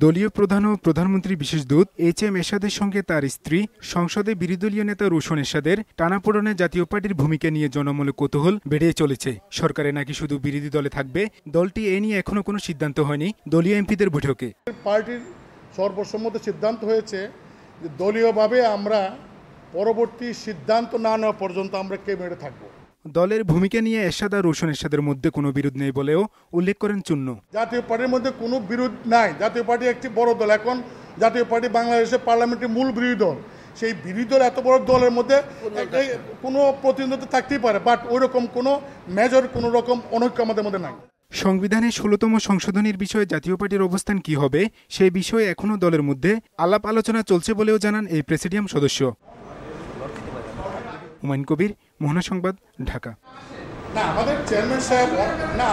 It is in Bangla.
দলীয় প্রধান ও প্রধানমন্ত্রীর বিশেষ দূত HM এরশাদের সঙ্গে তার স্ত্রী সংসদে বিরোধী নেতা রোশন এরশাদের টানাপোড়েনে জাতীয় পার্টির ভূমিকা নিয়ে জনমনে কৌতূহল বেড়ে চলেছে। সরকারে নাকি শুধু বিরোধী দলে থাকবে, দলটি এ নিয়ে এখনো কোনো সিদ্ধান্ত হয়নি দলীয় এমপিদের বৈঠকে। পার্টির সর্বসম্মত সিদ্ধান্ত হয়েছে যে দলীয়ভাবে আমরা পরবর্তী সিদ্ধান্ত না নেওয়া পর্যন্ত আমরা ক্যাবিনেটে থাকবো। দলের ভূমিকা নিয়ে এরশাদ আর রোশন এরশাদের মধ্যে কোনো বিরোধ নেই বলেও উল্লেখ করেন চূন্য। জাতীয় পার্টির মধ্যে কোনো বিরোধ নাই। জাতীয় পার্টি একটি বড় দল। এখন জাতীয় পার্টি বাংলাদেশের পার্লামেন্টের মূল বিরোধী দল। সেই বিরোধী দল এত বড় দলের মধ্যে কোনো প্রতিনিধিত্ব থাকতেই পারে, বাট ওই রকম কোনো মেজর কোনো রকম অনৈক্য আমাদের মধ্যে নাই। সংবিধানের 16তম সংশোধনীর বিষয়ে জাতীয় পার্টির অবস্থান কি হবে সেই বিষয়ে এখনও দলের মধ্যে আলাপ আলোচনা চলছে বলেও জানান এই প্রেসিডিয়াম সদস্য। হুমায়ুন কবির, মোহনা সংবাদ, ঢাকা। না, আমাদের চেয়ারম্যান সাহেব না